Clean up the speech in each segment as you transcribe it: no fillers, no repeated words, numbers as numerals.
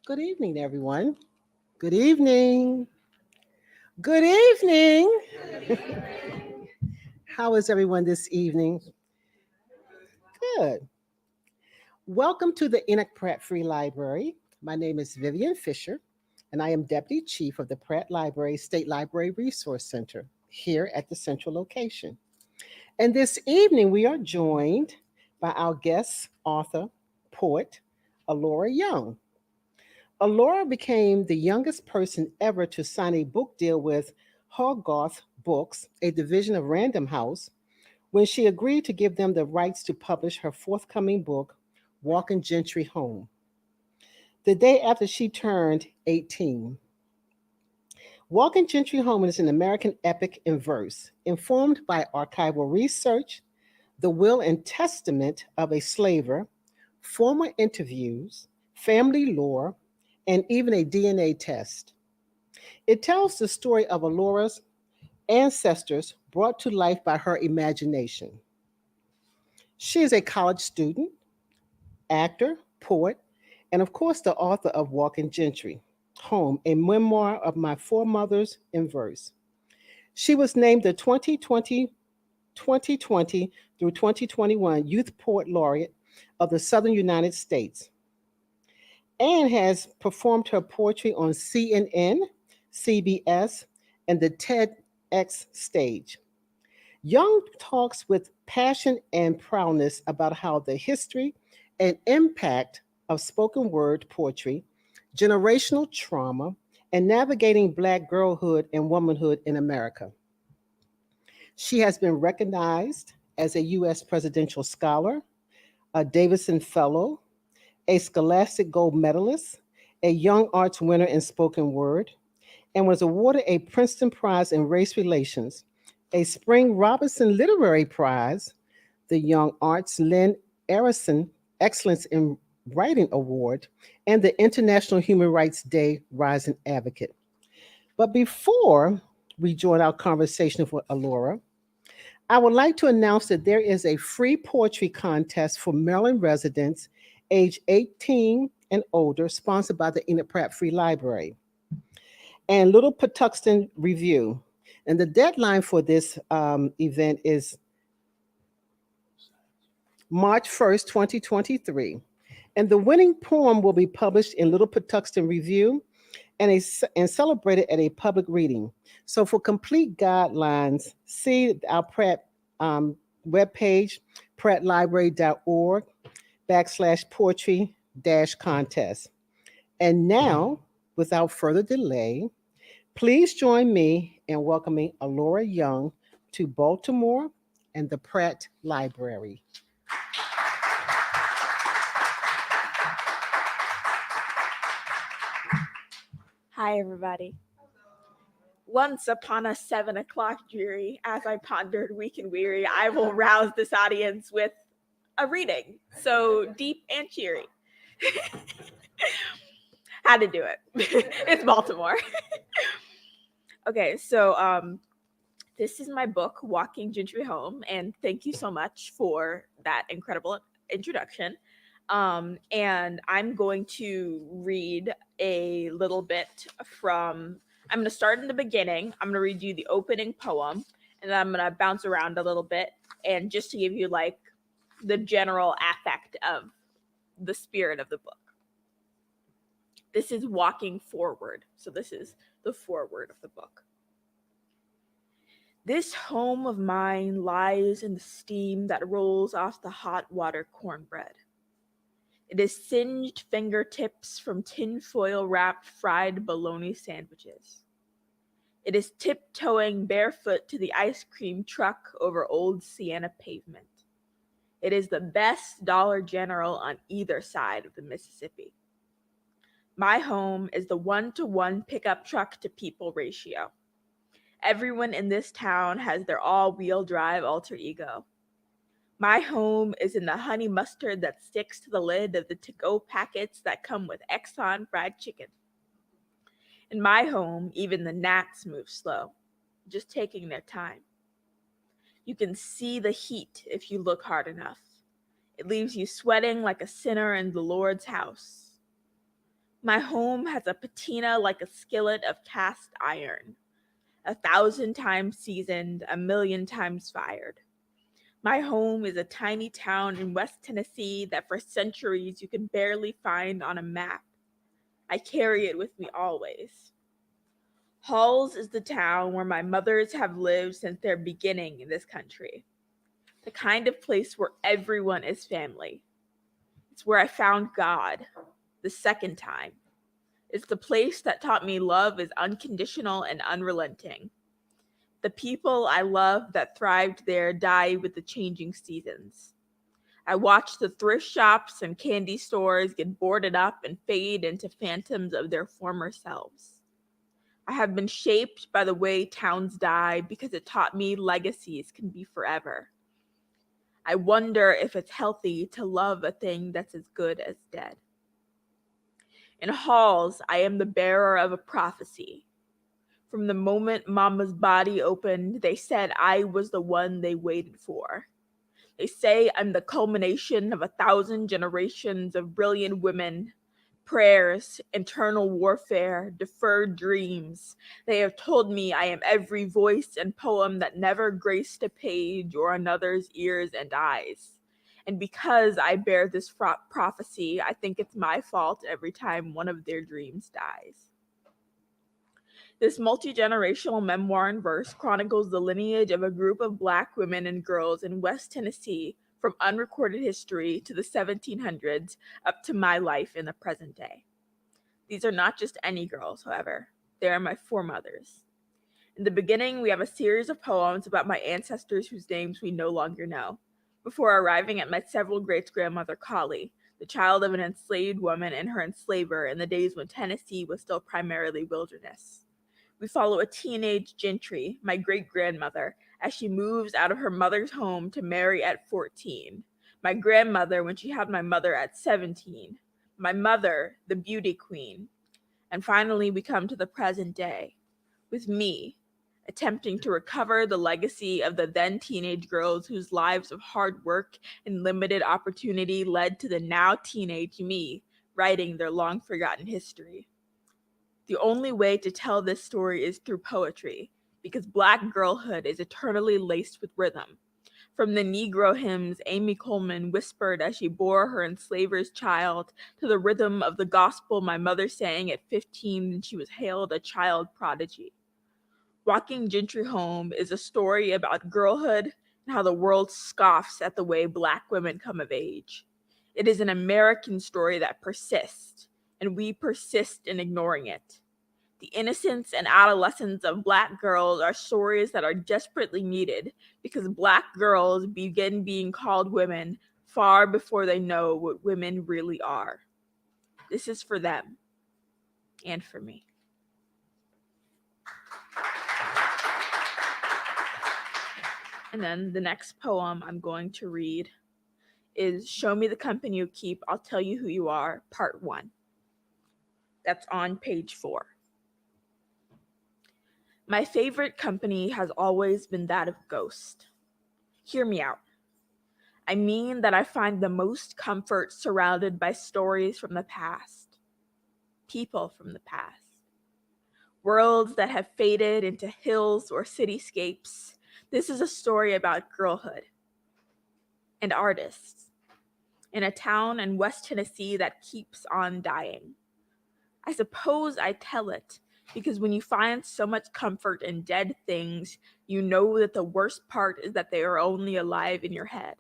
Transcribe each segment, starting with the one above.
Good evening, everyone. Good evening. Good evening. How is everyone this evening? Good. Welcome to the Enoch Pratt Free Library. My name is Vivian Fisher, and I am Deputy Chief of the Pratt Library State Library Resource Center here at the central location. And this evening, we are joined by our guest author, poet, Alora Young. Alora became the youngest person ever to sign a book deal with Hogarth Books, a division of Random House, when she agreed to give them the rights to publish her forthcoming book, Walking Gentry Home, the day after she turned 18. Walking Gentry Home is an American epic in verse, informed by archival research, the will and testament of a slaver, former interviews, family lore, and even a DNA test. It tells the story of Alora's ancestors brought to life by her imagination. She is a college student, actor, poet, and of course, the author of Walking Gentry Home, a memoir of my foremothers in verse. She was named the 2020 through 2021 Youth Poet Laureate of the Southern United States and has performed her poetry on CNN, CBS, and the TEDx stage. Young talks with passion and proudness about how the history and impact of spoken word poetry, generational trauma, and navigating Black girlhood and womanhood in America. She has been recognized as a U.S. Presidential Scholar, a Davidson Fellow, a Scholastic Gold Medalist, a Young Arts winner in spoken word, and was awarded a Princeton Prize in Race Relations, a Spring Robinson Literary Prize, the Young Arts Lynn Arison Excellence in Writing Award, and the International Human Rights Day Rising Advocate. But before we join our conversation with Alora, I would like to announce that there is a free poetry contest for Maryland residents age 18 and older, sponsored by the Enoch Pratt Free Library and Little Patuxent Review. And the deadline for this event is March 1st, 2023. And the winning poem will be published in Little Patuxent Review and celebrated at a public reading. So for complete guidelines, see our Pratt webpage, prattlibrary.org/poetry-contest. And now, without further delay, please join me in welcoming Alora Young to Baltimore and the Pratt Library. Hi, everybody. Once upon a 7 o'clock dreary, as I pondered weak and weary, I will rouse this audience with a reading so deep and cheery. Had to do it. It's Baltimore. Okay, so this is my book, Walking Gentry Home, and thank you so much for that incredible introduction. And I'm going to read a little bit from, I'm going to start in the beginning. I'm going to read you the opening poem, and then I'm going to bounce around a little bit, and just to give you like the general affect of the spirit of the book. This is walking forward. So this is the foreword of the book. This home of mine lies in the steam that rolls off the hot water cornbread. It is singed fingertips from tinfoil wrapped fried bologna sandwiches. It is tiptoeing barefoot to the ice cream truck over old Sienna pavement. It is the best Dollar General on either side of the Mississippi. My home is the 1-to-1 pickup truck to people ratio. Everyone in this town has their all-wheel drive alter ego. My home is in the honey mustard that sticks to the lid of the to-go packets that come with Exxon fried chicken. In my home, even the gnats move slow, just taking their time. You can see the heat if you look hard enough. It leaves you sweating like a sinner in the Lord's house. My home has a patina like a skillet of cast iron, 1,000 times seasoned, 1,000,000 times fired. My home is a tiny town in West Tennessee that for centuries you can barely find on a map. I carry it with me always. Halls is the town where my mothers have lived since their beginning in this country. The kind of place where everyone is family. It's where I found God the second time. It's the place that taught me love is unconditional and unrelenting. The people I love that thrived there die with the changing seasons. I watched the thrift shops and candy stores get boarded up and fade into phantoms of their former selves. I have been shaped by the way towns die because it taught me legacies can be forever. I wonder if it's healthy to love a thing that's as good as dead. In halls, I am the bearer of a prophecy. From the moment Mama's body opened, they said I was the one they waited for. They say I'm the culmination of 1,000 generations of brilliant women, prayers, internal warfare, deferred dreams. They have told me I am every voice and poem that never graced a page or another's ears and eyes. And because I bear this prophecy, I think it's my fault every time one of their dreams dies. This multi-generational memoir in verse chronicles the lineage of a group of Black women and girls in West Tennessee from unrecorded history to the 1700s up to my life in the present day. These are not just any girls, however. They are my foremothers. In the beginning, we have a series of poems about my ancestors whose names we no longer know, before arriving at my several great-grandmother Collie, the child of an enslaved woman and her enslaver in the days when Tennessee was still primarily wilderness. We follow a teenage Gentry, my great-grandmother, as she moves out of her mother's home to marry at 14, my grandmother when she had my mother at 17, my mother, the beauty queen, and finally we come to the present day, with me, attempting to recover the legacy of the then teenage girls whose lives of hard work and limited opportunity led to the now teenage me writing their long forgotten history. The only way to tell this story is through poetry, because Black girlhood is eternally laced with rhythm. From the Negro hymns Amy Coleman whispered as she bore her enslaver's child, to the rhythm of the gospel my mother sang at 15 when she was hailed a child prodigy. Walking Gentry Home is a story about girlhood and how the world scoffs at the way Black women come of age. It is an American story that persists, and we persist in ignoring it. The innocence and adolescence of Black girls are stories that are desperately needed because Black girls begin being called women far before they know what women really are. This is for them and for me. And then the next poem I'm going to read is Show Me the Company You Keep, I'll Tell You Who You Are, Part 1. That's on page 4. My favorite company has always been that of ghost. Hear me out. I mean that I find the most comfort surrounded by stories from the past, people from the past, worlds that have faded into hills or cityscapes. This is a story about girlhood and artists in a town in West Tennessee that keeps on dying. I suppose I tell it because when you find so much comfort in dead things, you know that the worst part is that they are only alive in your head.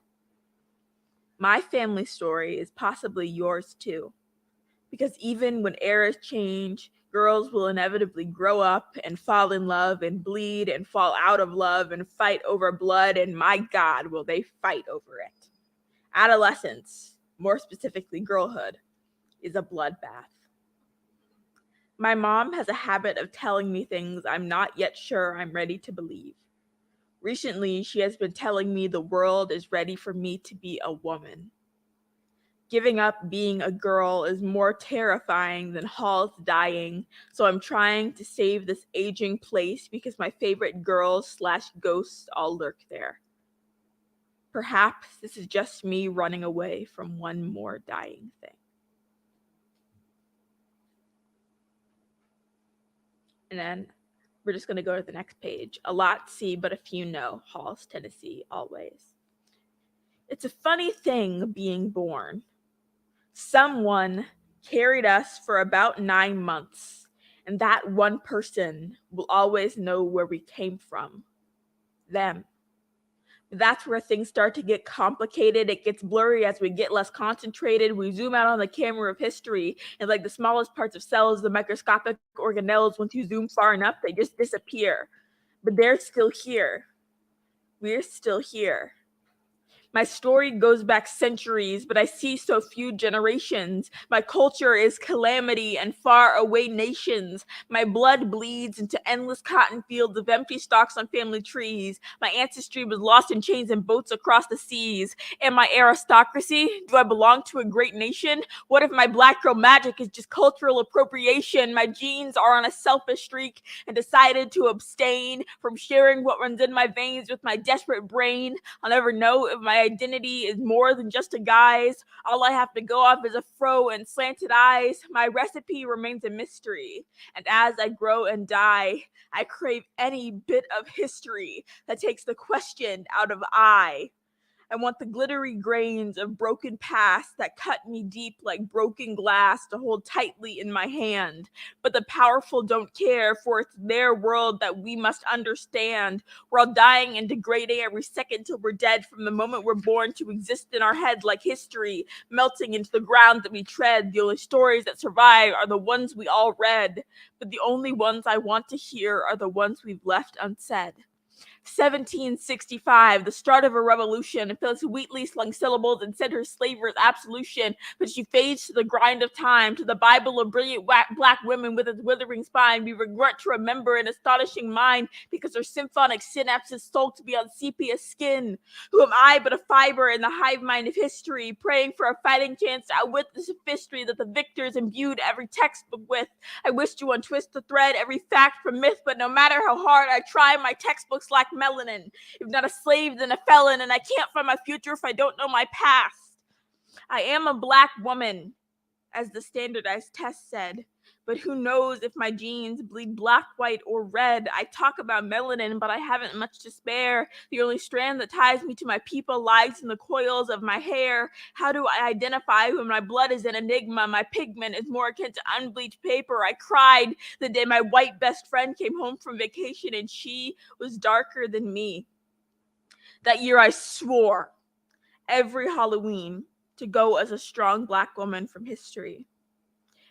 My family story is possibly yours too, because even when eras change, girls will inevitably grow up and fall in love and bleed and fall out of love and fight over blood, and my God, will they fight over it. Adolescence, more specifically girlhood, is a bloodbath. My mom has a habit of telling me things I'm not yet sure I'm ready to believe. Recently, she has been telling me the world is ready for me to be a woman. Giving up being a girl is more terrifying than Hall's dying, so I'm trying to save this aging place because my favorite girls/ghosts all lurk there. Perhaps this is just me running away from one more dying thing. And then we're just going to go to the next page. A lot see, but a few know. Halls, Tennessee, always. It's a funny thing being born. Someone carried us for about 9 months, and that one person will always know where we came from. Them. That's where things start to get complicated. It gets blurry as we get less concentrated. We zoom out on the camera of history, and like the smallest parts of cells, the microscopic organelles, once you zoom far enough, they just disappear. But they're still here. We're still here. My story goes back centuries, but I see so few generations. My culture is calamity and far away nations. My blood bleeds into endless cotton fields of empty stalks on family trees. My ancestry was lost in chains and boats across the seas. Am I aristocracy? Do I belong to a great nation? What if my black girl magic is just cultural appropriation? My genes are on a selfish streak and decided to abstain from sharing what runs in my veins with my desperate brain. I'll never know if my identity is more than just a guise. All I have to go off is a fro and slanted eyes. My recipe remains a mystery. And as I grow and die, I crave any bit of history that takes the question out of I. I want the glittery grains of broken past that cut me deep like broken glass to hold tightly in my hand. But the powerful don't care, for it's their world that we must understand. We're all dying and degrading every second till we're dead, from the moment we're born to exist in our head like history, melting into the ground that we tread. The only stories that survive are the ones we all read, but the only ones I want to hear are the ones we've left unsaid. 1765, the start of a revolution. Phyllis Wheatley slung syllables and said her slaver's absolution, but she fades to the grind of time, to the Bible of brilliant black women with its withering spine. We regret to remember an astonishing mind, because her symphonic synapses sulked beyond sepia skin. Who am I but a fiber in the hive mind of history, praying for a fighting chance to outwit the sophistry that the victors imbued every textbook with? I wish to untwist the thread, every fact from myth, but no matter how hard I try, my textbooks lack melanin. If not a slave, then a felon, and I can't find my future if I don't know my past. I am a black woman, as the standardized test said, but who knows if my genes bleed black, white, or red? I talk about melanin, but I haven't much to spare. The only strand that ties me to my people lies in the coils of my hair. How do I identify when my blood is an enigma? My pigment is more akin to unbleached paper. I cried the day my white best friend came home from vacation, and she was darker than me. That year I swore every Halloween to go as a strong black woman from history.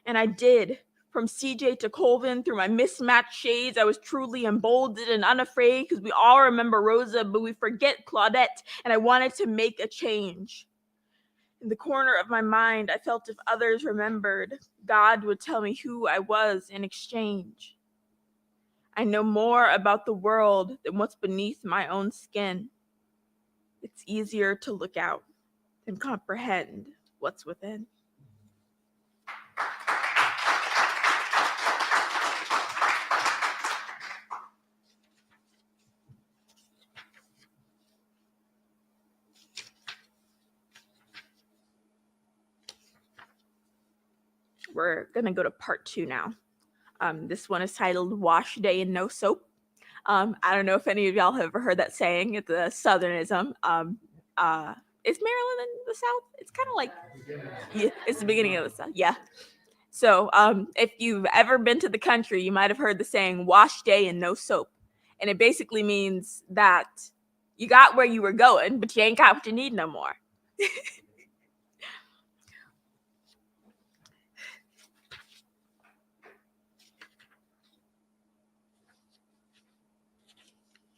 And I did. From CJ to Colvin, through my mismatched shades, I was truly emboldened and unafraid, because we all remember Rosa, but we forget Claudette, and I wanted to make a change. In the corner of my mind, I felt if others remembered, God would tell me who I was in exchange. I know more about the world than what's beneath my own skin. It's easier to look out than comprehend what's within. We're going to go to part 2 now. This one is titled Wash Day and No Soap. I don't know if any of y'all have ever heard that saying. It's a Southernism. Is Maryland in the South? It's kind of like, yeah, it's the beginning of the South. Yeah. So if you've ever been to the country, you might have heard the saying, wash day and no soap. And it basically means that you got where you were going, but you ain't got what you need no more.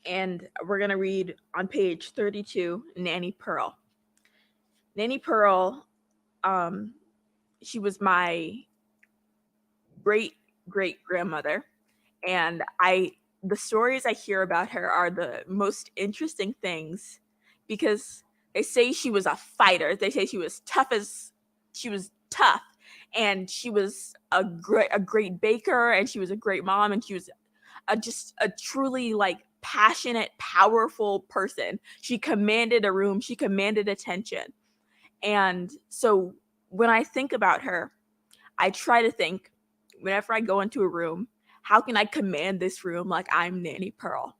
And we're going to read on page 32, Nanny Pearl. Nanny Pearl, she was my great-great-grandmother. And the stories I hear about her are the most interesting things, because they say she was a fighter. They say she was tough, and she was a great baker, and she was a great mom, and she was just a truly like passionate, powerful person. She commanded a room. She commanded attention. And so when I think about her, I try to think, whenever I go into a room, how can I command this room like I'm Nanny Pearl?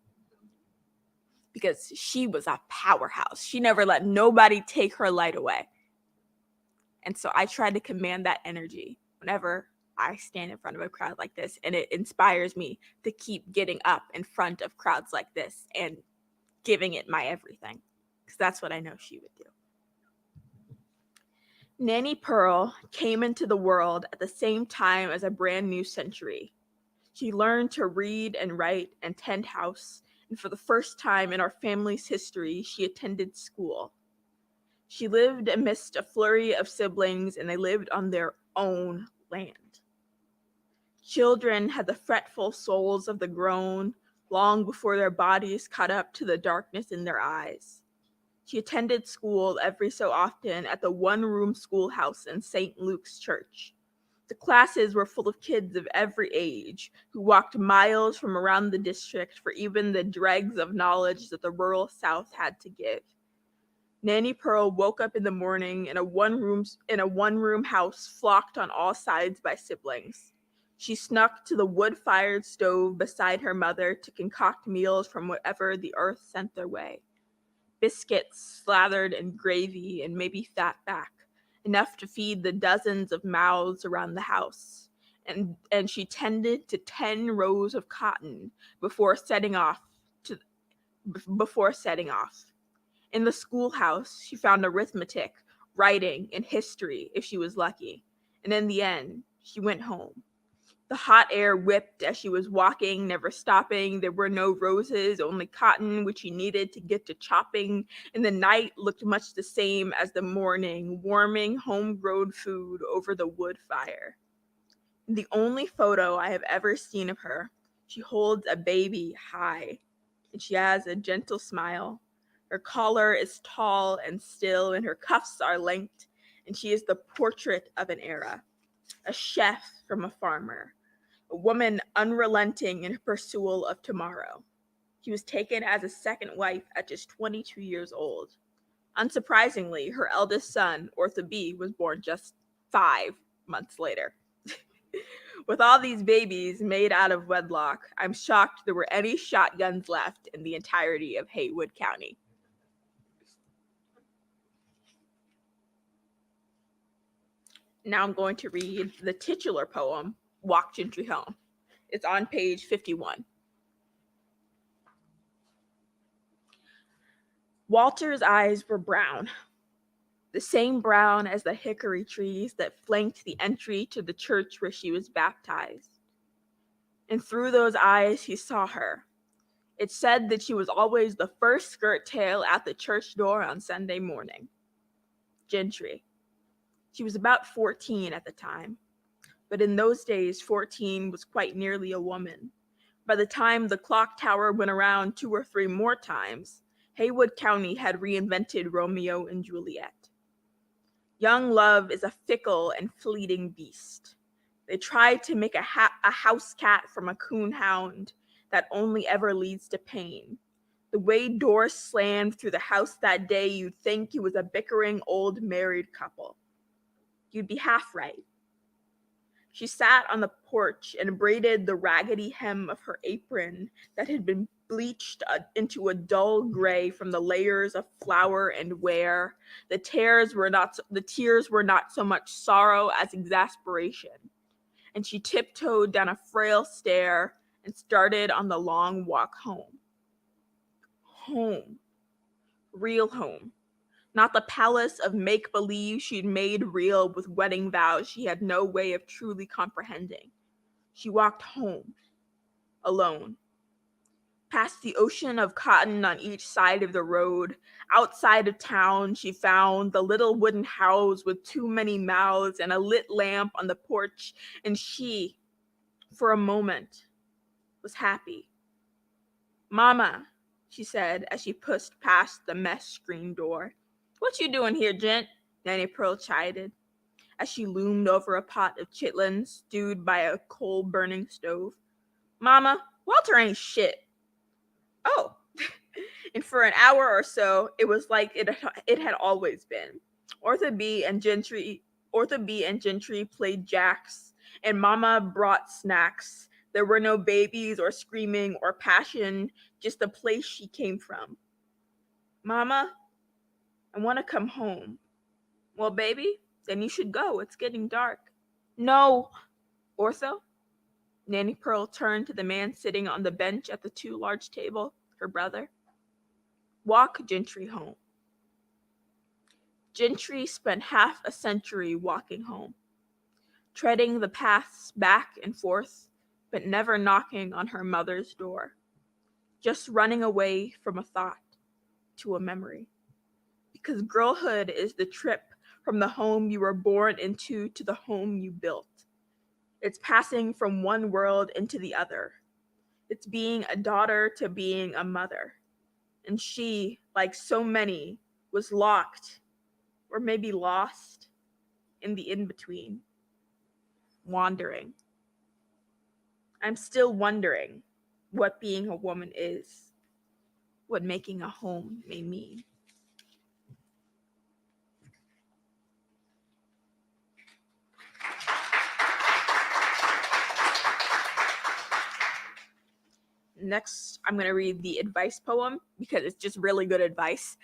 Because she was a powerhouse. She never let nobody take her light away. And so I try to command that energy whenever I stand in front of a crowd like this. And it inspires me to keep getting up in front of crowds like this and giving it my everything. Because that's what I know she would do. Nanny Pearl came into the world at the same time as a brand new century. She learned to read and write and tend house, and for the first time in our family's history, she attended school. She lived amidst a flurry of siblings, and they lived on their own land. Children had the fretful souls of the grown long before their bodies caught up to the darkness in their eyes. She attended school every so often at the one-room schoolhouse in St. Luke's Church. The classes were full of kids of every age who walked miles from around the district for even the dregs of knowledge that the rural South had to give. Nanny Pearl woke up in the morning in a one-room house flocked on all sides by siblings. She snuck to the wood-fired stove beside her mother to concoct meals from whatever the earth sent their way. biscuits slathered in gravy and maybe fat back, enough to feed the dozens of mouths around the house. And she tended to 10 rows of cotton before setting off to before setting off. In the schoolhouse, she found arithmetic, writing, and history if she was lucky. And in the end, she went home. The hot air whipped as she was walking, never stopping. There were no roses, only cotton, which she needed to get to chopping. And the night looked much the same as the morning, warming homegrown food over the wood fire. The only photo I have ever seen of her, she holds a baby high, and she has a gentle smile. Her collar is tall and still, and her cuffs are linked, and she is the portrait of an era, a chef from a farmer, a woman unrelenting in her pursuit of tomorrow. She was taken as a second wife at just 22 years old. Unsurprisingly, her eldest son, Ortha B, was born just 5 months later. With all these babies made out of wedlock, I'm shocked there were any shotguns left in the entirety of Haywood County. Now I'm going to read the titular poem, Walk Gentry Home. It's on page 51. Walter's eyes were brown, the same brown as the hickory trees that flanked the entry to the church where she was baptized. And through those eyes he saw her. It said that she was always the first skirt tail at the church door on Sunday morning. Gentry. She was about 14 at the time, but in those days 14 was quite nearly a woman. By the time the clock tower went around 2 or 3 more times, Haywood County had reinvented Romeo and Juliet. Young love is a fickle and fleeting beast. They tried to make a house cat from a coon hound that only ever leads to pain. The way doors slammed through the house that day, you'd think it was a bickering old married couple. You'd be half right. She sat on the porch and braided the raggedy hem of her apron that had been bleached into a dull gray from the layers of flour and wear. The tears were not so much sorrow as exasperation. And she tiptoed down a frail stair and started on the long walk home. Home. Real home. Not the palace of make-believe she'd made real with wedding vows she had no way of truly comprehending. She walked home, alone. Past the ocean of cotton on each side of the road, outside of town, she found the little wooden house with too many mouths and a lit lamp on the porch, and she, for a moment, was happy. "Mama," she said as she pushed past the mesh screen door. "What you doing here, gent?" Nanny Pearl chided, as she loomed over a pot of chitlins stewed by a coal-burning stove. "Mama, Walter ain't shit." "Oh." And for an hour or so, it was like it had always been. Ortha B and Gentry played jacks, and Mama brought snacks. There were no babies or screaming or passion, just the place she came from. "Mama, I want to come home." "Well, baby, then you should go. It's getting dark." "No." "Ortho?" Nanny Pearl turned to the man sitting on the bench at the too large table, her brother. "Walk Gentry home." Gentry spent half a century walking home, treading the paths back and forth, but never knocking on her mother's door, just running away from a thought to a memory. Because girlhood is the trip from the home you were born into to the home you built. It's passing from one world into the other. It's being a daughter to being a mother. And she, like so many, was locked, or maybe lost, in the in-between. Wandering. I'm still wondering what being a woman is, what making a home may mean. Next, I'm going to read the advice poem because it's just really good advice.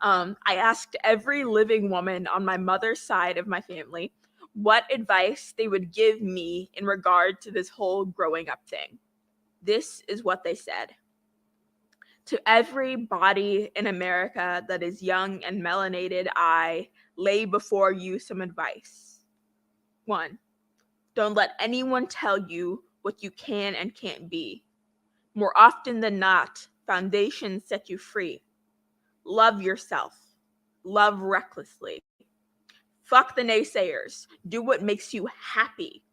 I asked every living woman on my mother's side of my family what advice they would give me in regard to this whole growing up thing. This is what they said. To every body in America that is young and melanated, I lay before you some advice. 1. Don't let anyone tell you what you can and can't be. More often than not, foundations set you free. Love yourself. Love recklessly. Fuck the naysayers. Do what makes you happy.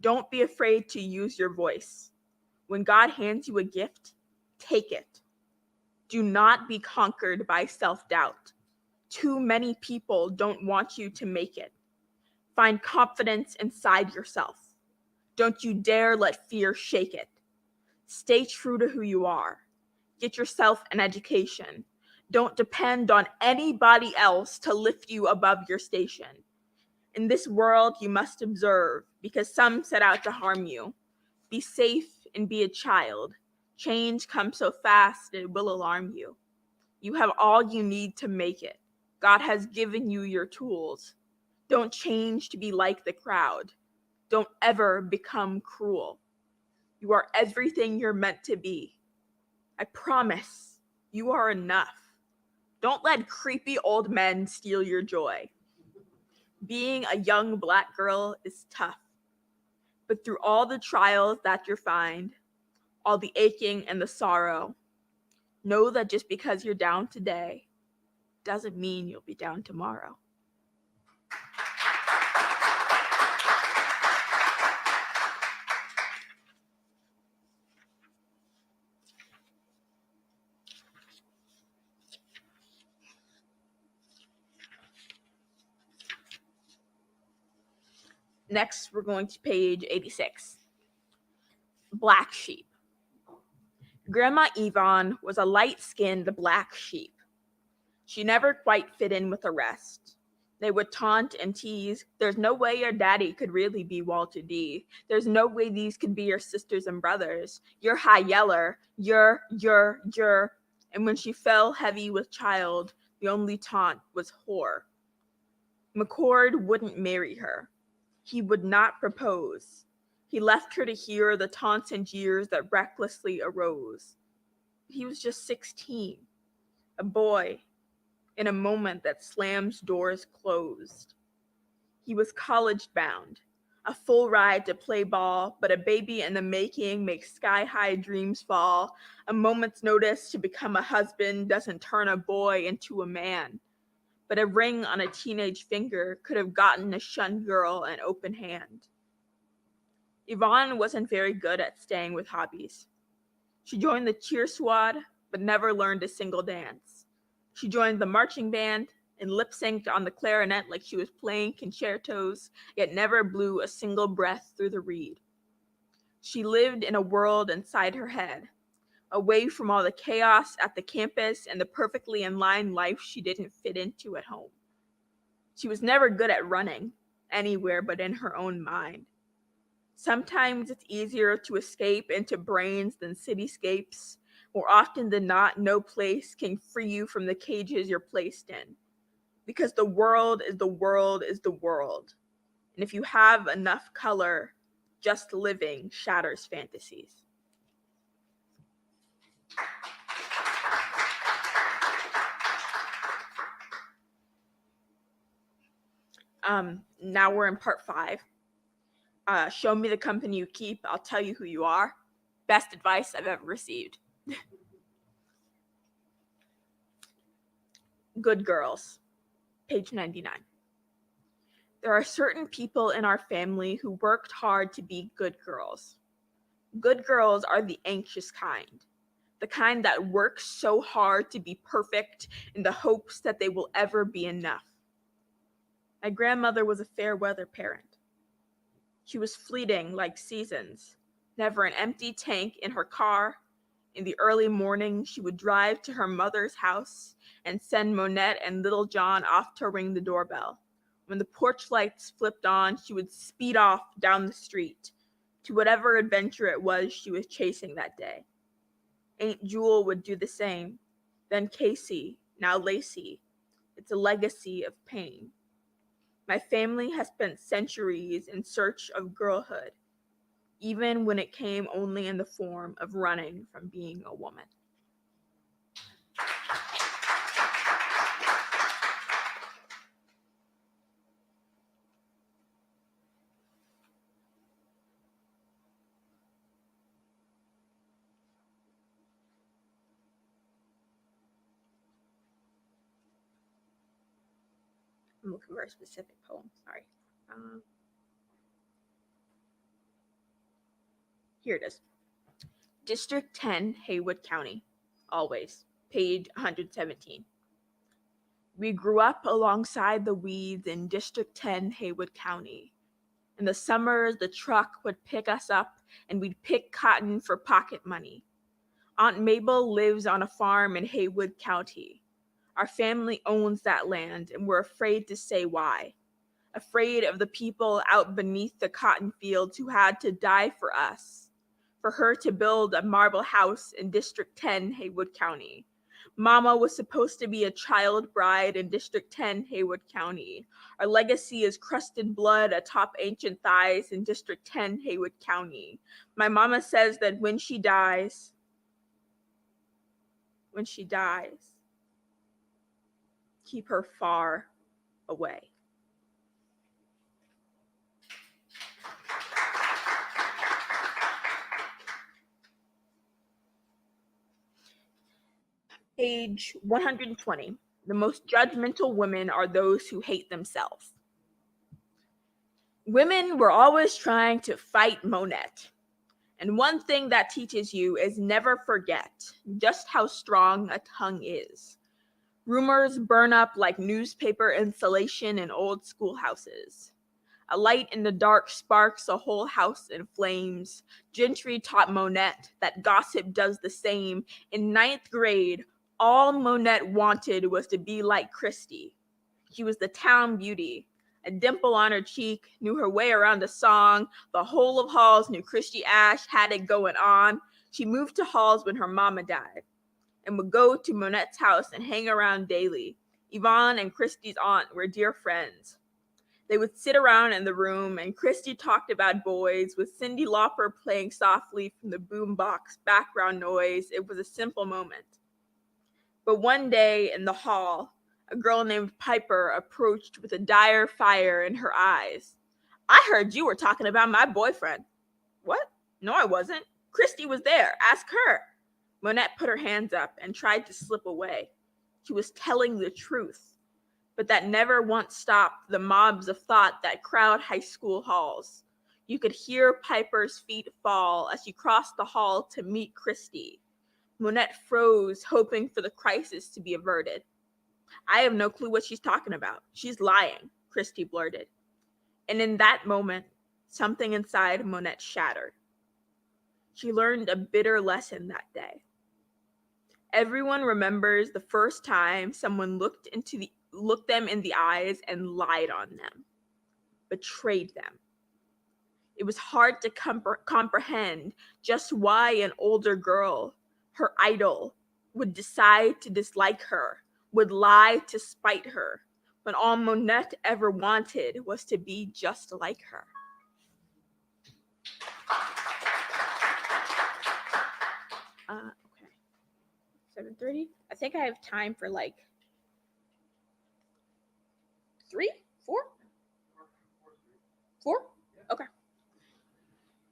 Don't be afraid to use your voice. When God hands you a gift, take it. Do not be conquered by self-doubt. Too many people don't want you to make it. Find confidence inside yourself. Don't you dare let fear shake it. Stay true to who you are. Get yourself an education. Don't depend on anybody else to lift you above your station. In this world, you must observe, because some set out to harm you. Be safe and be a child. Change comes so fast it will alarm you. You have all you need to make it. God has given you your tools. Don't change to be like the crowd. Don't ever become cruel. You are everything you're meant to be. I promise you are enough. Don't let creepy old men steal your joy. Being a young Black girl is tough, but through all the trials that you find, all the aching and the sorrow, know that just because you're down today doesn't mean you'll be down tomorrow. Next, we're going to page 86. Black sheep. Grandma Yvonne was a light-skinned black sheep. She never quite fit in with the rest. They would taunt and tease. There's no way your daddy could really be Walter D. There's no way these could be your sisters and brothers. You're high yeller. You're. And when she fell heavy with child, the only taunt was whore. McCord wouldn't marry her. He would not propose. He left her to hear the taunts and jeers that recklessly arose. He was just 16, a boy, in a moment that slams doors closed. He was college-bound, a full ride to play ball, but a baby in the making makes sky-high dreams fall. A moment's notice to become a husband doesn't turn a boy into a man. But a ring on a teenage finger could have gotten a shunned girl an open hand. Yvonne wasn't very good at staying with hobbies. She joined the cheer squad, but never learned a single dance. She joined the marching band and lip-synced on the clarinet like she was playing concertos, yet never blew a single breath through the reed. She lived in a world inside her head, away from all the chaos at the campus and the perfectly in line life she didn't fit into at home. She was never good at running, anywhere but in her own mind. Sometimes it's easier to escape into brains than cityscapes. More often than not, no place can free you from the cages you're placed in. Because the world is the world is the world. And if you have enough color, just living shatters fantasies. Now we're in part 5. Show me the company you keep, I'll tell you who you are. Best advice I've ever received. Good girls, page 99. There are certain people in our family who worked hard to be good girls. Good girls are the anxious kind, the kind that works so hard to be perfect in the hopes that they will ever be enough. My grandmother was a fair weather parent. She was fleeting like seasons, never an empty tank in her car. In the early morning, she would drive to her mother's house and send Monette and Little John off to ring the doorbell. When the porch lights flipped on, she would speed off down the street to whatever adventure it was she was chasing that day. Aunt Jewel would do the same. Then Casey, now Lacey. It's a legacy of pain. My family has spent centuries in search of girlhood, even when it came only in the form of running from being a woman. I'm looking for a specific poem. Sorry. Here it is. District 10, Haywood County. Always. Page 117. We grew up alongside the weeds in District 10, Haywood County. In the summers, the truck would pick us up and we'd pick cotton for pocket money. Aunt Mabel lives on a farm in Haywood County. Our family owns that land and we're afraid to say why. Afraid of the people out beneath the cotton fields who had to die for us. For her to build a marble house in District 10, Haywood County. Mama was supposed to be a child bride in District 10, Haywood County. Our legacy is crusted blood atop ancient thighs in District 10, Haywood County. My mama says that when she dies, keep her far away. Page 120. The most judgmental women are those who hate themselves. Women were always trying to fight Monette. And one thing that teaches you is never forget just how strong a tongue is. Rumors burn up like newspaper insulation in old schoolhouses. A light in the dark sparks a whole house in flames. Gentry taught Monette that gossip does the same. In 9th grade, all Monette wanted was to be like Christy. She was the town beauty. A dimple on her cheek, knew her way around a song. The whole of Halls knew Christy Ash had it going on. She moved to Halls when her mama died and would go to Monette's house and hang around daily. Yvonne and Christy's aunt were dear friends. They would sit around in the room and Christy talked about boys with Cyndi Lauper playing softly from the boombox background noise. It was a simple moment. But one day in the hall, a girl named Piper approached with a dire fire in her eyes. I heard you were talking about my boyfriend. What? No, I wasn't. Christy was there. Ask her. Monette put her hands up and tried to slip away. She was telling the truth. But that never once stopped the mobs of thought that crowd high school halls. You could hear Piper's feet fall as she crossed the hall to meet Christy. Monette froze, hoping for the crisis to be averted. I have no clue what she's talking about. She's lying, Christy blurted. And in that moment, something inside Monette shattered. She learned a bitter lesson that day. Everyone remembers the first time someone looked them in the eyes and lied on them, betrayed them. It was hard to comprehend just why an older girl, her idol, would decide to dislike her, would lie to spite her, when all Monette ever wanted was to be just like her. Okay. 7:30? I think I have time for like 3? 4? 4? Okay.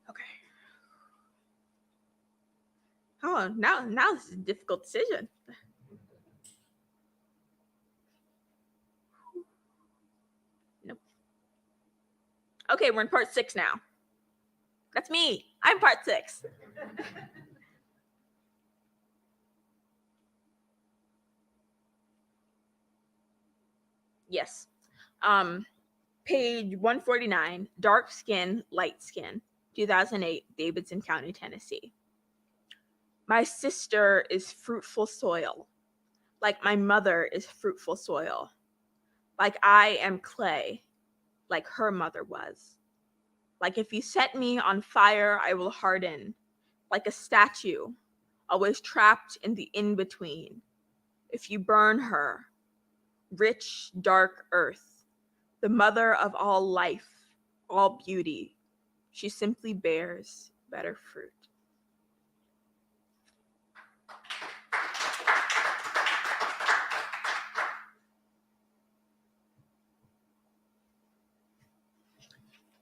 Okay. Oh, now this is a difficult decision. Nope. Okay, we're in part 6 now. That's me. I'm part 6. Yes. Page 149, dark skin, light skin, 2008, Davidson County, Tennessee. My sister is fruitful soil, like my mother is fruitful soil, like I am clay, like her mother was. Like if you set me on fire, I will harden, like a statue, always trapped in the in-between. If you burn her, rich, dark earth, the mother of all life, all beauty, she simply bears better fruit.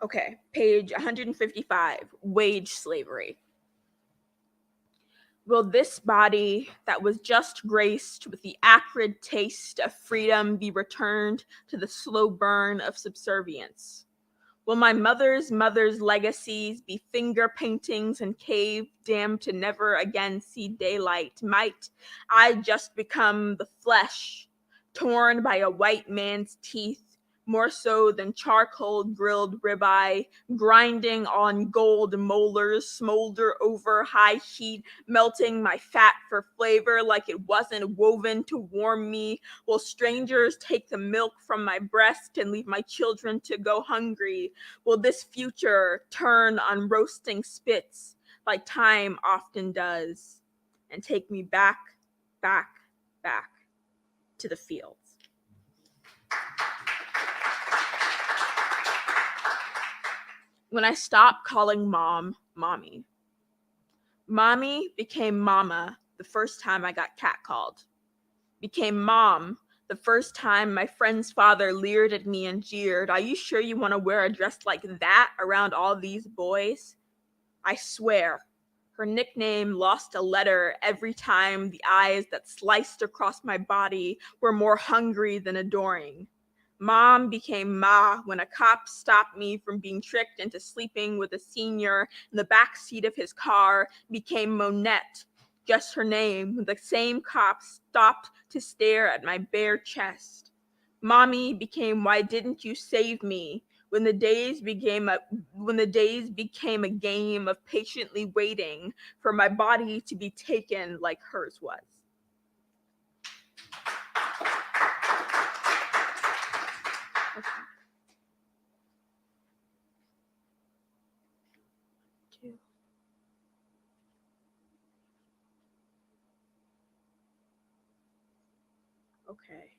Okay, page 155, wage slavery. Will this body that was just graced with the acrid taste of freedom be returned to the slow burn of subservience? Will my mother's legacies be finger paintings and cave damned to never again see daylight? Might I just become the flesh torn by a white man's teeth, more so than charcoal grilled ribeye, grinding on gold molars, smolder over high heat, melting my fat for flavor like it wasn't woven to warm me? Will strangers take the milk from my breast and leave my children to go hungry? Will this future turn on roasting spits like time often does and take me back, back, back to the fields? When I stopped calling mom, mommy. Mommy became mama the first time I got catcalled. Became mom the first time my friend's father leered at me and jeered, "Are you sure you want to wear a dress like that around all these boys?" I swear, her nickname lost a letter every time the eyes that sliced across my body were more hungry than adoring. Mom became Ma when a cop stopped me from being tricked into sleeping with a senior in the back seat of his car. Became Monette, just her name, when the same cop stopped to stare at my bare chest. Mommy became "Why didn't you save me?" when the days became a game of patiently waiting for my body to be taken like hers was. Okay.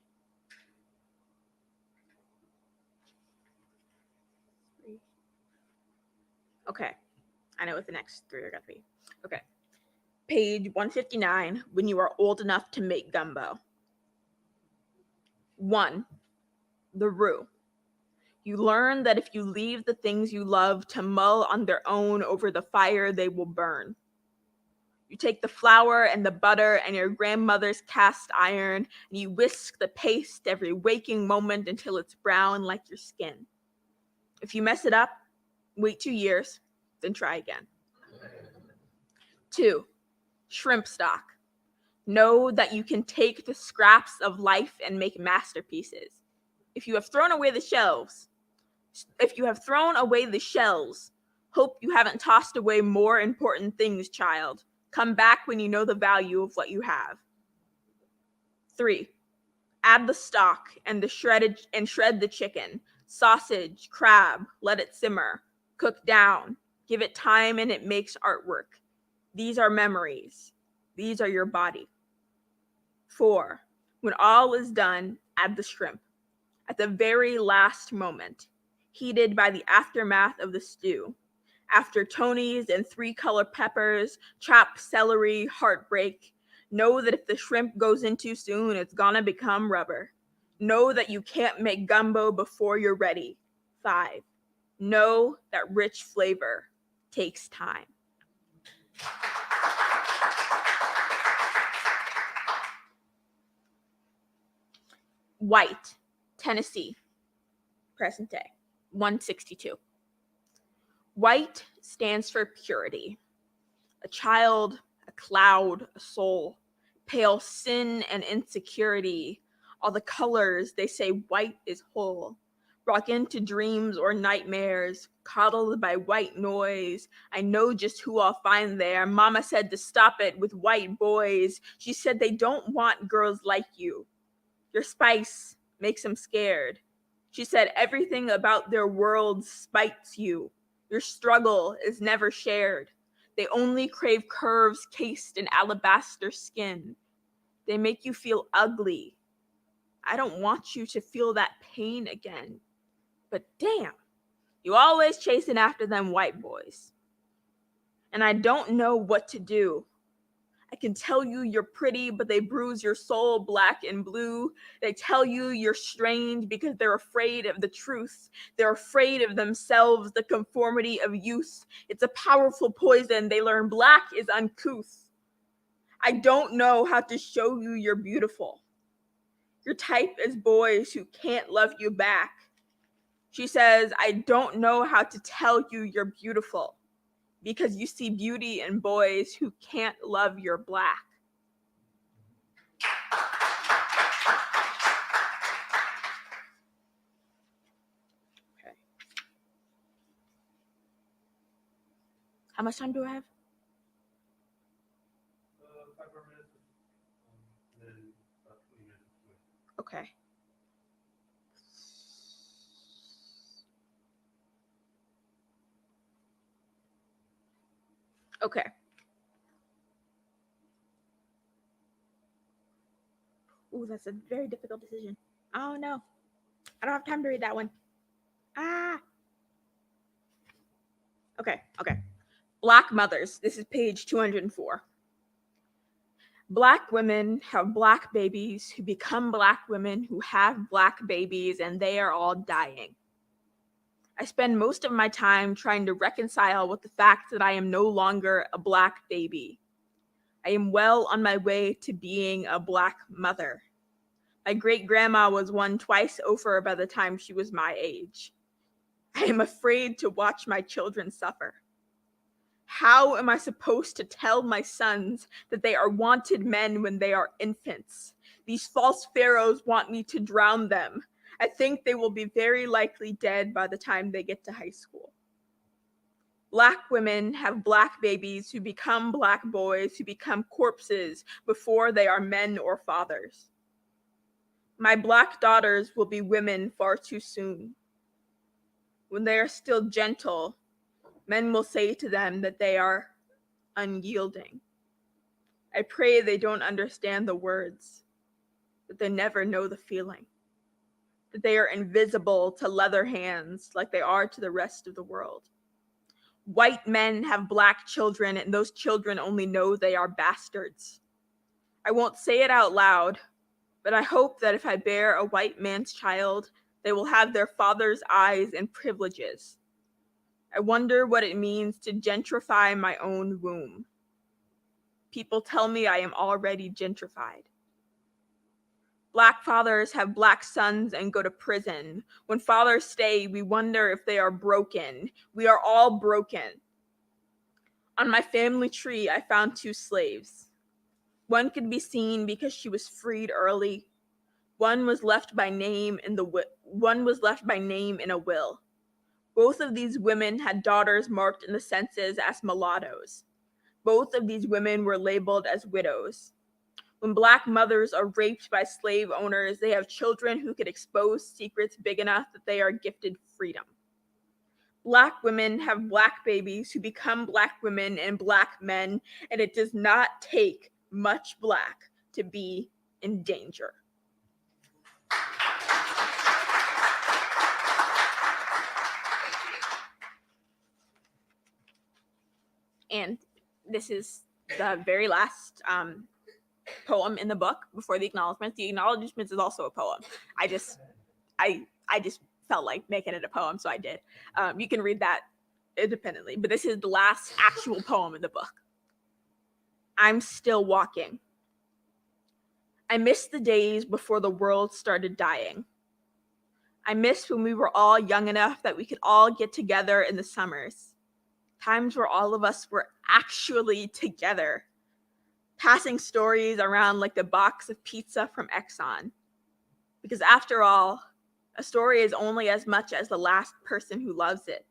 Okay. I know what the next three are going to be. Okay. Page 159, when you are old enough to make gumbo. 1. The roux. You learn that if you leave the things you love to mull on their own over the fire, they will burn. You take the flour and the butter and your grandmother's cast iron, and you whisk the paste every waking moment until it's brown like your skin. If you mess it up, wait 2 years, then try again. 2. Shrimp stock. Know that you can take the scraps of life and make masterpieces. If you have thrown away the shells, hope you haven't tossed away more important things, child. Come back when you know the value of what you have. 3. Add the stock and shred the chicken, sausage, crab, let it simmer, cook down, give it time and it makes artwork. These are memories. These are your body. 4. When all is done, add the shrimp. At the very last moment, heated by the aftermath of the stew. After Tony's and 3-color peppers, chopped celery, heartbreak. Know that if the shrimp goes in too soon, it's gonna become rubber. Know that you can't make gumbo before you're ready. 5. Know that rich flavor takes time. White, Tennessee, present day, 162. White stands for purity. A child, a cloud, a soul, pale sin and insecurity. All the colors, they say white is whole. Brought into dreams or nightmares, coddled by white noise. I know just who I'll find there. Mama said to stop it with white boys. She said they don't want girls like you. Your spice makes them scared. She said everything about their world spites you. Your struggle is never shared. They only crave curves cased in alabaster skin. They make you feel ugly. I don't want you to feel that pain again. But damn, you always chasing after them white boys. And I don't know what to do. I can tell you you're pretty, but they bruise your soul black and blue. They tell you you're strange because they're afraid of the truth. They're afraid of themselves, the conformity of youth. It's a powerful poison. They learn black is uncouth. I don't know how to show you you're beautiful. Your type is boys who can't love you back. She says, I don't know how to tell you you're beautiful because you see beauty in boys who can't love your black. Okay. How much time do I have? 5 more minutes. Then about 20 minutes. Okay. Okay. Ooh, that's a very difficult decision. Oh no. I don't have time to read that one. Ah. Okay. Black mothers. This is page 204. Black women have black babies who become black women who have black babies, and they are all dying. I spend most of my time trying to reconcile with the fact that I am no longer a black baby. I am well on my way to being a black mother. My great-grandma was one twice over by the time she was my age. I am afraid to watch my children suffer. How am I supposed to tell my sons that they are wanted men when they are infants? These false pharaohs want me to drown them. I think they will be very likely dead by the time they get to high school. Black women have black babies who become black boys who become corpses before they are men or fathers. My black daughters will be women far too soon. When they are still gentle, men will say to them that they are unyielding. I pray they don't understand the words, that they never know the feeling, that they are invisible to leather hands like they are to the rest of the world. White men have black children, and those children only know they are bastards. I won't say it out loud, but I hope that if I bear a white man's child, they will have their father's eyes and privileges. I wonder what it means to gentrify my own womb. People tell me I am already gentrified. Black fathers have black sons and go to prison. When fathers stay, we wonder if they are broken. We are all broken. On my family tree, I found 2 slaves. One could be seen because she was freed early. One was left by name in a will. Both of these women had daughters marked in the census as mulattoes. Both of these women were labeled as widows. When black mothers are raped by slave owners, they have children who could expose secrets big enough that they are gifted freedom. Black women have black babies who become black women and black men, and it does not take much black to be in danger. And this is the very last poem in the book before the acknowledgments. The acknowledgments is also a poem. I just felt like making it a poem, so I did. You can read that independently, but this is the last actual poem in the book. I'm still walking. I miss the days before the world started dying. I miss when we were all young enough that we could all get together in the summers. Times where all of us were actually together, passing stories around like the box of pizza from Exxon. Because after all, a story is only as much as the last person who loves it.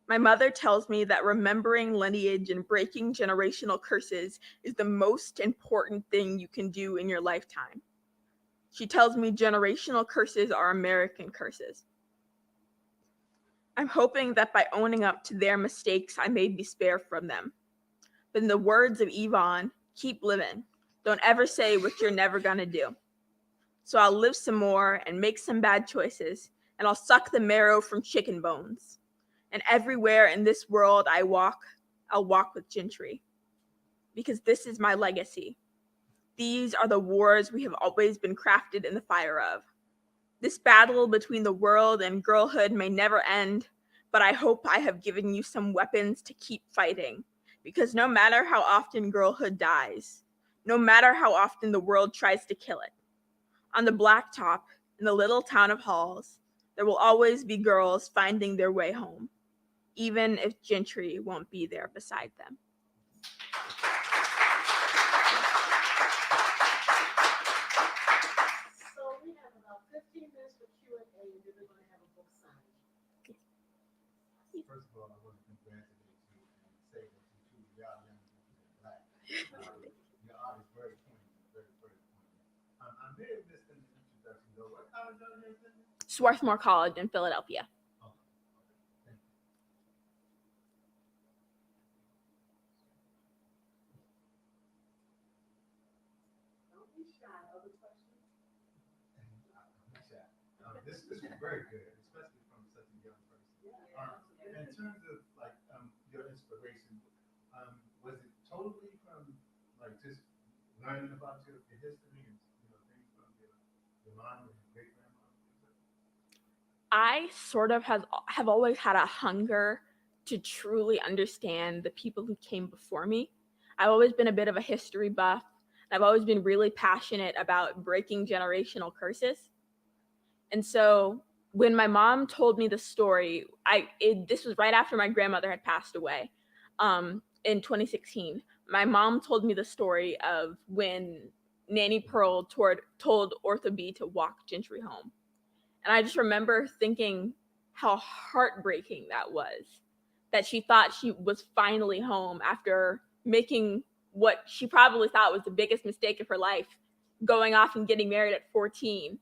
My mother tells me that remembering lineage and breaking generational curses is the most important thing you can do in your lifetime. She tells me generational curses are American curses. I'm hoping that by owning up to their mistakes, I may be spared from them. But in the words of Yvonne, keep living. Don't ever say what you're never gonna do. So I'll live some more and make some bad choices, and I'll suck the marrow from chicken bones. And everywhere in this world I'll walk with Gentry. Because this is my legacy. These are the wars we have always been crafted in the fire of. This battle between the world and girlhood may never end, but I hope I have given you some weapons to keep fighting. Because no matter how often girlhood dies, no matter how often the world tries to kill it, on the blacktop in the little town of Halls, there will always be girls finding their way home, even if Gentry won't be there beside them. So we have about 15 minutes for Q&A, and then we're going to have a book signing. First of all, I want to congratulate you and say that you truly are young and black. Your art is very poignant, very, very poignant. I may have missed in the introduction, though. What college are you in? Swarthmore College in Philadelphia. Oh, okay. Thank you. Don't be shy. Other questions? This was very good, especially from such a young person. In terms of like your inspiration, was it totally from like just learning about your history and things from your mom and your great grandma? I sort of have always had a hunger to truly understand the people who came before me. I've always been a bit of a history buff. I've always been really passionate about breaking generational curses. And so when my mom told me the story, this was right after my grandmother had passed away in 2016. My mom told me the story of when Nanny Pearl told Ortho B to walk Gentry home. And I just remember thinking how heartbreaking that was, that she thought she was finally home after making what she probably thought was the biggest mistake of her life, going off and getting married at 14.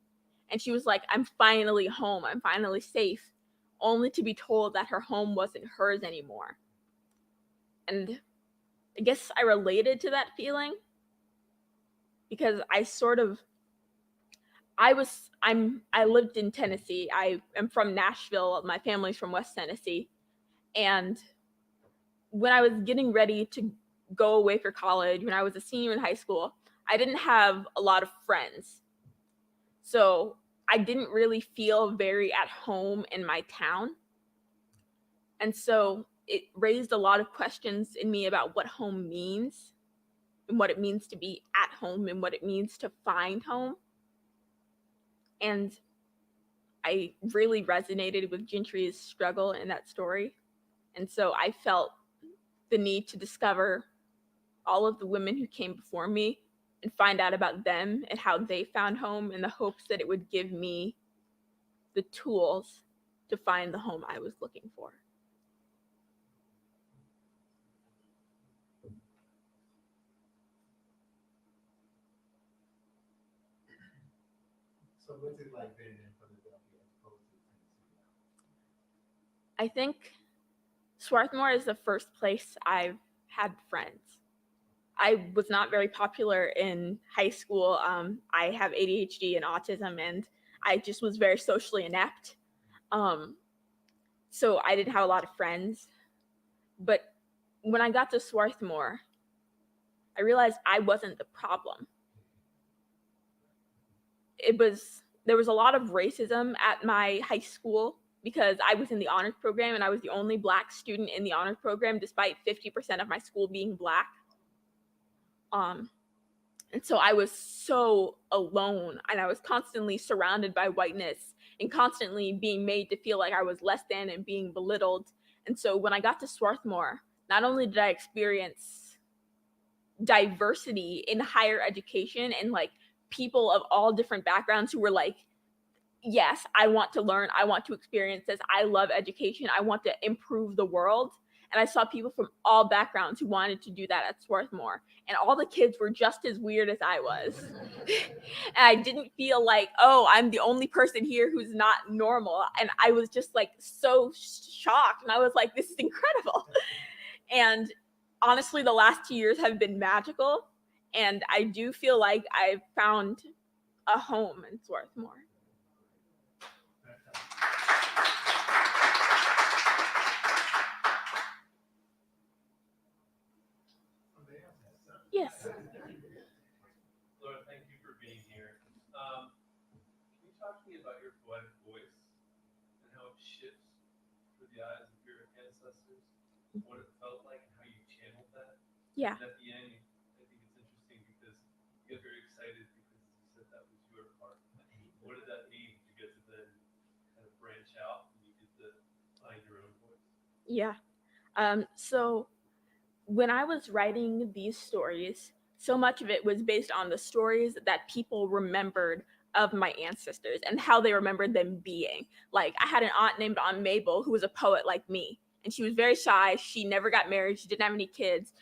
And she was like, I'm finally home. I'm finally safe, only to be told that her home wasn't hers anymore. And I guess I related to that feeling because I lived in Tennessee. I am from Nashville. My family's from West Tennessee. And when I was getting ready to go away for college, when I was a senior in high school, I didn't have a lot of friends. So I didn't really feel very at home in my town. And so it raised a lot of questions in me about what home means and what it means to be at home and what it means to find home. And I really resonated with Gentry's struggle in that story. And so I felt the need to discover all of the women who came before me and find out about them and how they found home in the hopes that it would give me the tools to find the home I was looking for. So what's it like being in Philadelphia as opposed to Tennessee? I think Swarthmore is the first place I've had friends. I was not very popular in high school. I have ADHD and autism, and I just was very socially inept. So I didn't have a lot of friends. But when I got to Swarthmore, I realized I wasn't the problem. There was a lot of racism at my high school because I was in the honors program and I was the only Black student in the honors program, despite 50% of my school being Black. And so I was so alone, and I was constantly surrounded by whiteness and constantly being made to feel like I was less than and being belittled. And so when I got to Swarthmore, not only did I experience diversity in higher education and like people of all different backgrounds who were like, yes, I want to learn, I want to experience this, I love education, I want to improve the world. And I saw people from all backgrounds who wanted to do that at Swarthmore. And all the kids were just as weird as I was. And I didn't feel like, oh, I'm the only person here who's not normal. And I was just like so shocked. And I was like, this is incredible. And honestly, the last 2 years have been magical. And I do feel like I've found a home in Swarthmore. Yes. Laura, thank you for being here. Can you talk to me about your poetic voice and how it shifts through the eyes of your ancestors, what it felt like and how you channeled that? Yeah. And at the end, I think it's interesting because you get very excited because you said that was your part. What did that mean to get to then kind of branch out and you get to find your own voice? Yeah. So when I was writing these stories, so much of it was based on the stories that people remembered of my ancestors and how they remembered them being. Like, I had an aunt named Aunt Mabel who was a poet like me, and she was very shy. She never got married. She didn't have any kids.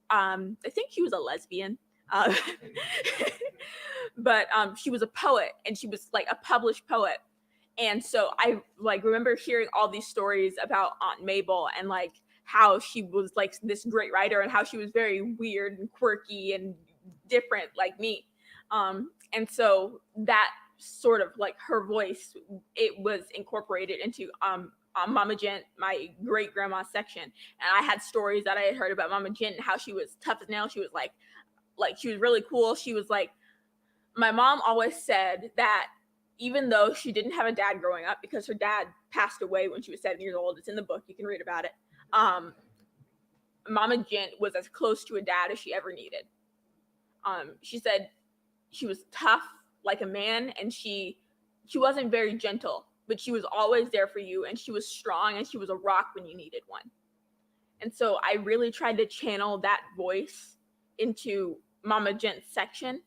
I think she was a lesbian. Uh, but she was a poet, and she was like a published poet. And so I like remember hearing all these stories about Aunt Mabel and like how she was like this great writer and how she was very weird and quirky and different like me. And so that sort of like her voice, it was incorporated into Mama Gent, my great grandma's section. And I had stories that I had heard about Mama Gent and how she was tough as nails. She was like she was really cool. She was like, my mom always said that even though she didn't have a dad growing up because her dad passed away when she was 7 years old, it's in the book, you can read about it. Mama Gent was as close to a dad as she ever needed. She said she was tough like a man, and she wasn't very gentle, but she was always there for you, and she was strong, and she was a rock when you needed one. And so I really tried to channel that voice into Mama Gent's section.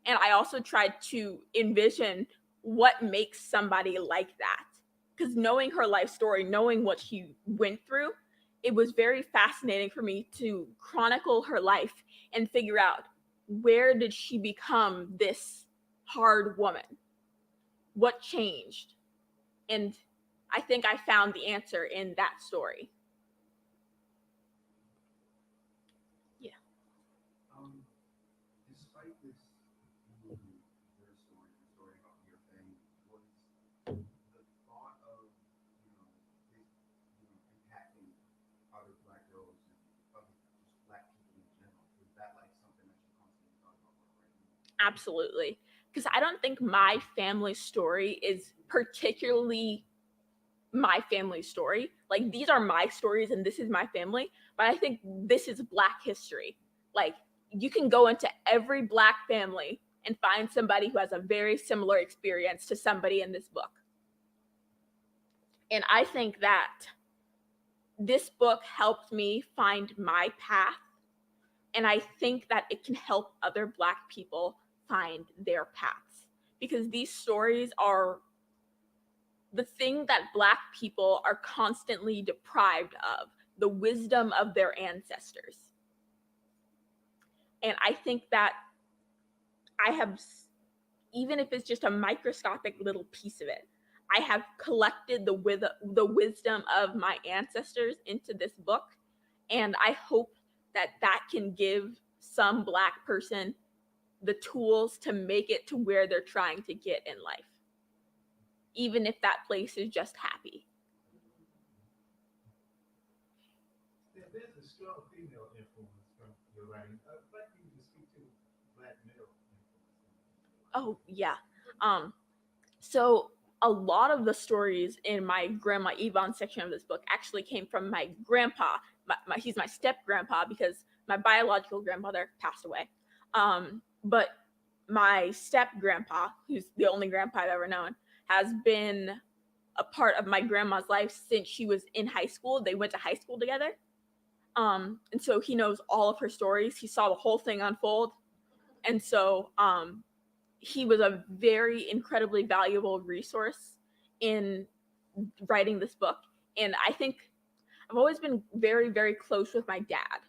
And I also tried to envision what makes somebody like that. Because knowing her life story, knowing what she went through, it was very fascinating for me to chronicle her life and figure out, where did she become this hard woman? What changed? And I think I found the answer in that story. Yeah. Despite this movie, your story, the story about your family, was the thought of, this, impacting other Black girls and other just Black people in general, was that like something that you constantly thought about writing? Absolutely. Because I don't think my family story is particularly my family story. Like, these are my stories and this is my family, but I think this is Black history. Like, you can go into every Black family and find somebody who has a very similar experience to somebody in this book. And I think that this book helped me find my path. And I think that it can help other Black people find their paths, because these stories are the thing that Black people are constantly deprived of, the wisdom of their ancestors. And I think that I have, even if it's just a microscopic little piece of it, I have collected the wisdom of my ancestors into this book. And I hope that that can give some Black person the tools to make it to where they're trying to get in life, even if that place is just happy. There's a strong female influence from your writing. I'd like you to speak to Black male influence. Oh, yeah. So a lot of the stories in my grandma Yvonne section of this book actually came from my grandpa. He's my step grandpa because my biological grandmother passed away. But my step grandpa, who's the only grandpa I've ever known, has been a part of my grandma's life since she was in high school. They went to high school together. And so he knows all of her stories. He saw the whole thing unfold. And so he was a very incredibly valuable resource in writing this book. And I think I've always been very, very close with my dad.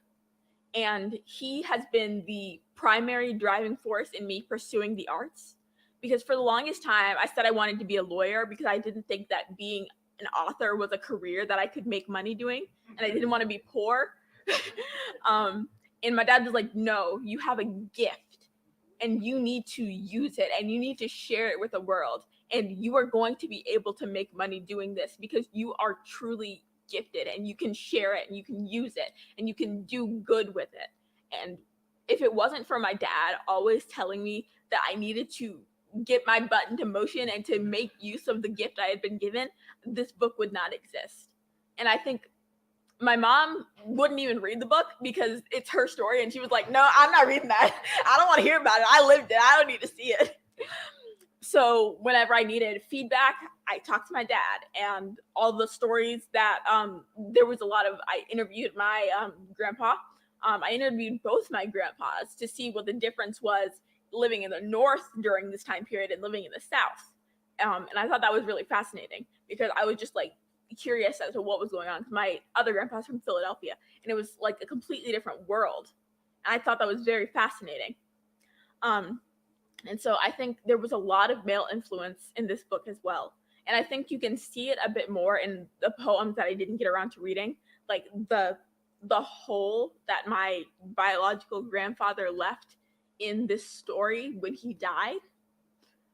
And he has been the primary driving force in me pursuing the arts. Because for the longest time, I said I wanted to be a lawyer because I didn't think that being an author was a career that I could make money doing. And I didn't want to be poor. And my dad was like, no, you have a gift and you need to use it and you need to share it with the world. And you are going to be able to make money doing this because you are truly gifted and you can share it and you can use it and you can do good with it. And if it wasn't for my dad always telling me that I needed to get my butt into motion and to make use of the gift I had been given, this book would not exist. And I think my mom wouldn't even read the book because it's her story. And she was like, no, I'm not reading that. I don't want to hear about it. I lived it. I don't need to see it. So whenever I needed feedback, I talked to my dad, and all the stories that there was a lot of, I interviewed my grandpa. I interviewed both my grandpas to see what the difference was living in the North during this time period and living in the South. And I thought that was really fascinating because I was just like curious as to what was going on. My other grandpa's from Philadelphia, and it was like a completely different world. And I thought that was very fascinating. And so I think there was a lot of male influence in this book as well. And I think you can see it a bit more in the poems that I didn't get around to reading, like the hole that my biological grandfather left in this story when he died.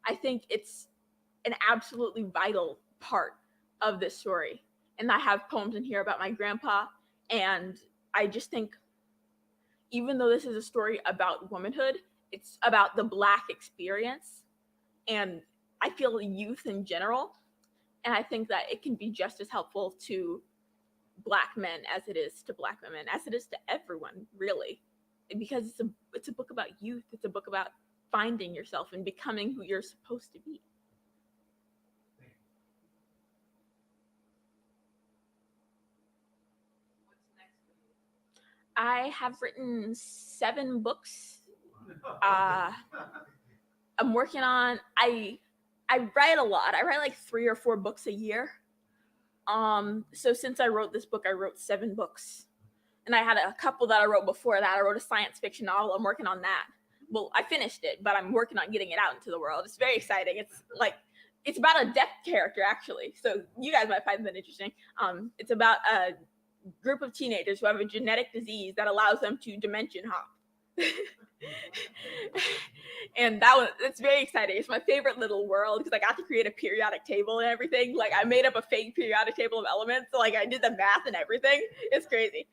I think it's an absolutely vital part of this story. And I have poems in here about my grandpa. And I just think, even though this is a story about womanhood, it's about the Black experience. And I feel youth in general. And I think that it can be just as helpful to Black men as it is to Black women, as it is to everyone, really. Because it's a book about youth. It's a book about finding yourself and becoming who you're supposed to be. I have written 7 books. I'm working on, I write a lot. I write like 3 or 4 books a year. So since I wrote this book, I wrote 7 books. And I had a couple that I wrote before that. I wrote a science fiction novel. I'm working on that. Well, I finished it, but I'm working on getting it out into the world. It's very exciting. It's about a deaf character, actually. So you guys might find that interesting. It's about a group of teenagers who have a genetic disease that allows them to dimension hop. And it's very exciting. It's my favorite little world because I got to create a periodic table and everything. Like, I made up a fake periodic table of elements. So, like, I did the math and everything. It's crazy.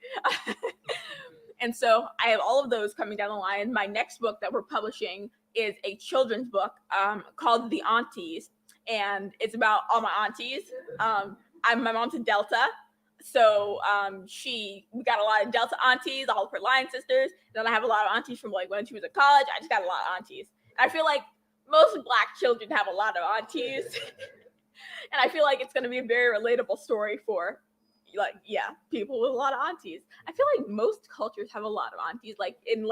And so I have all of those coming down the line. My next book that we're publishing is a children's book called The Aunties. And it's about all my aunties. My mom's a Delta. So we got a lot of Delta aunties, all of her line sisters. Then I have a lot of aunties from like when she was at college. I just got a lot of aunties. And I feel like most Black children have a lot of aunties. And I feel like it's going to be a very relatable story for people with a lot of aunties. I feel like most cultures have a lot of aunties. Like in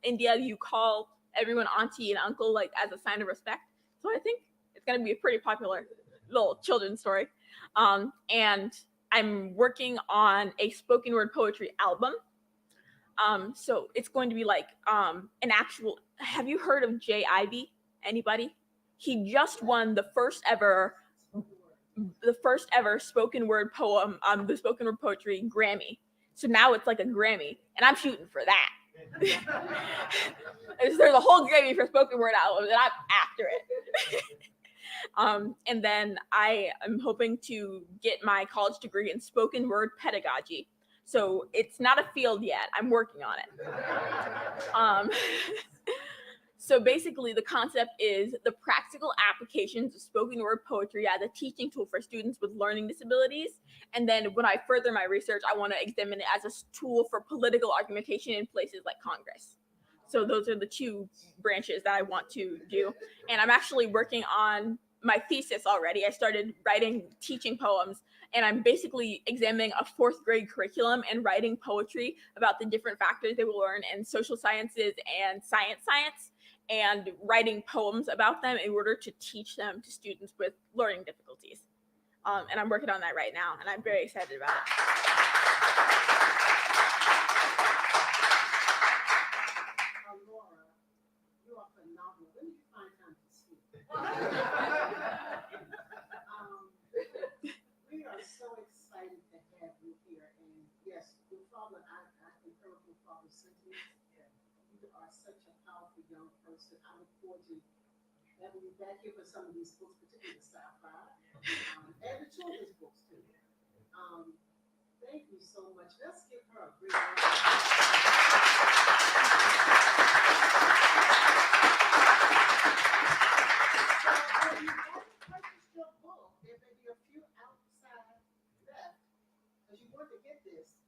India, you call everyone auntie and uncle like as a sign of respect. So I think it's going to be a pretty popular little children's story. And I'm working on a spoken word poetry album. So it's going to be like an actual. Have you heard of Jay Ivy? Anybody? He just won the first ever spoken word poem, the spoken word poetry Grammy. So now it's like a Grammy, and I'm shooting for that. There's a whole Grammy for spoken word albums, and I'm after it. And then I am hoping to get my college degree in spoken word pedagogy. So it's not a field yet. I'm working on it. So basically the concept is the practical applications of spoken word poetry as a teaching tool for students with learning disabilities. And then when I further my research, I want to examine it as a tool for political argumentation in places like Congress. So those are the 2 branches that I want to do. And I'm actually working on my thesis already. I started writing teaching poems, and I'm basically examining a 4th grade curriculum and writing poetry about the different factors they will learn in social sciences and science, and writing poems about them in order to teach them to students with learning difficulties. And I'm working on that right now, and I'm very excited about it. We are so excited to have you here. And yes, your father, I concur with your father's sentiments. You are such a powerful young person. I look forward to having you back here for some of these books, particularly the sci-fi, and the children's books too. Thank you so much. Let's give her a great round. So if you haven't purchased your book, there may be a few outside left because you want to get this.